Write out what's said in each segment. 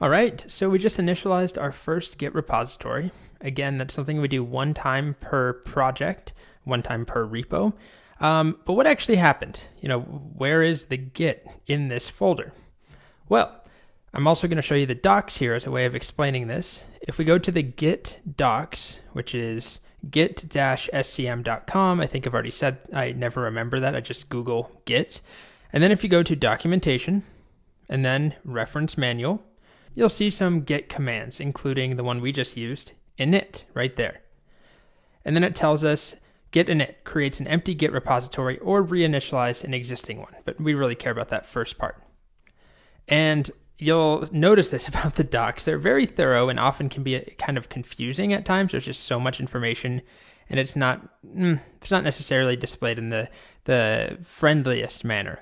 All right, so we just initialized our first Git repository. Again, that's something we do one time per project, one time per repo. But what actually happened? Where is the Git in this folder? Well, I'm also going to show you the docs here as a way of explaining this. If we go to the Git docs, which is git-scm.com, I think I've already said, I never remember that, I just Google Git. And then if you go to documentation and then reference manual, you'll see some Git commands, including the one we just used, init, right there. And then it tells us git init creates an empty Git repository or reinitialize an existing one, but we really care about that first part. And you'll notice this about the docs. They're very thorough and often can be kind of confusing at times. There's just so much information, and it's not necessarily displayed in the friendliest manner.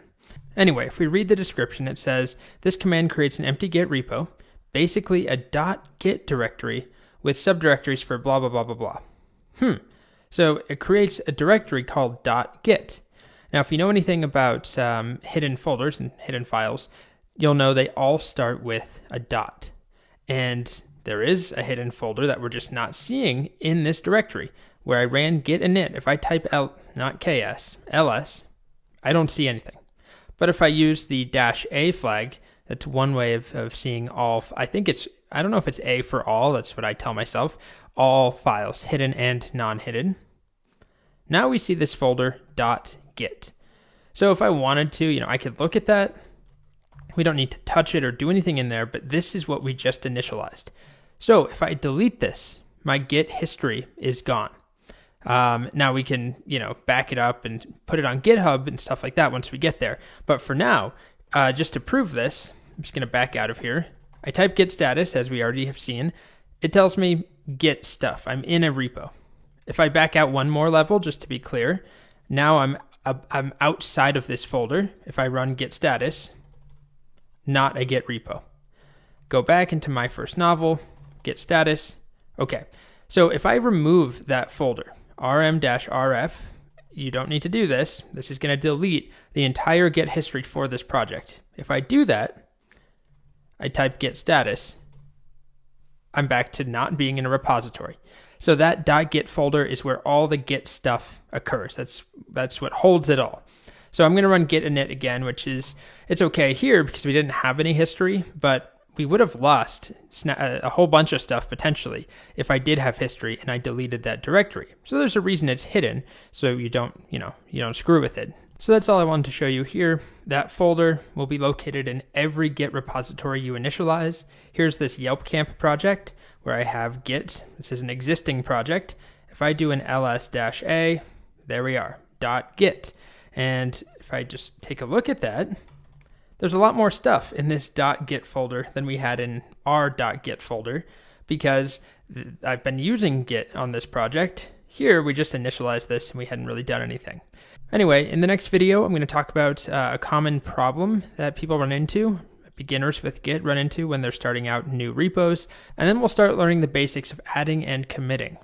Anyway, if we read the description, it says, this command creates an empty Git repo, basically a .git directory with subdirectories for blah, blah, blah, blah, blah. So it creates a directory called .git. Now, if you know anything about hidden folders and hidden files, you'll know they all start with a dot. And there is a hidden folder that we're just not seeing in this directory where I ran git init. If I type not ks, ls, I don't see anything. But if I use the -a flag, that's one way of seeing all, I don't know if it's A for all, that's what I tell myself, all files, hidden and non-hidden. Now we see this folder .git. So if I wanted to, I could look at that. We don't need to touch it or do anything in there, but this is what we just initialized. So if I delete this, my Git history is gone. Now we can, back it up and put it on GitHub and stuff like that once we get there. But for now, just to prove this, I'm just going to back out of here. I type git status, as we already have seen. It tells me git stuff. I'm in a repo. If I back out one more level, just to be clear, now I'm outside of this folder. If I run git status, not a Git repo. Go back into my first novel, git status. Okay, so if I remove that folder, rm-rf, you don't need to do this. This is going to delete the entire Git history for this project. If I do that, I type git status, I'm back to not being in a repository. So that .git folder is where all the Git stuff occurs. That's what holds it all. So I'm going to run git init again, it's okay here because we didn't have any history, but we would have lost a whole bunch of stuff potentially if I did have history and I deleted that directory. So there's a reason it's hidden, so you don't screw with it. So that's all I wanted to show you here. That folder will be located in every Git repository you initialize. Here's this Yelp Camp project where I have Git. This is an existing project. If I do an ls-a, there we are, .git. And if I just take a look at that, there's a lot more stuff in this .git folder than we had in our .git folder because I've been using Git on this project. Here, we just initialized this and we hadn't really done anything. Anyway, in the next video, I'm going to talk about a common problem that people run into, beginners with Git run into when they're starting out new repos, and then we'll start learning the basics of adding and committing.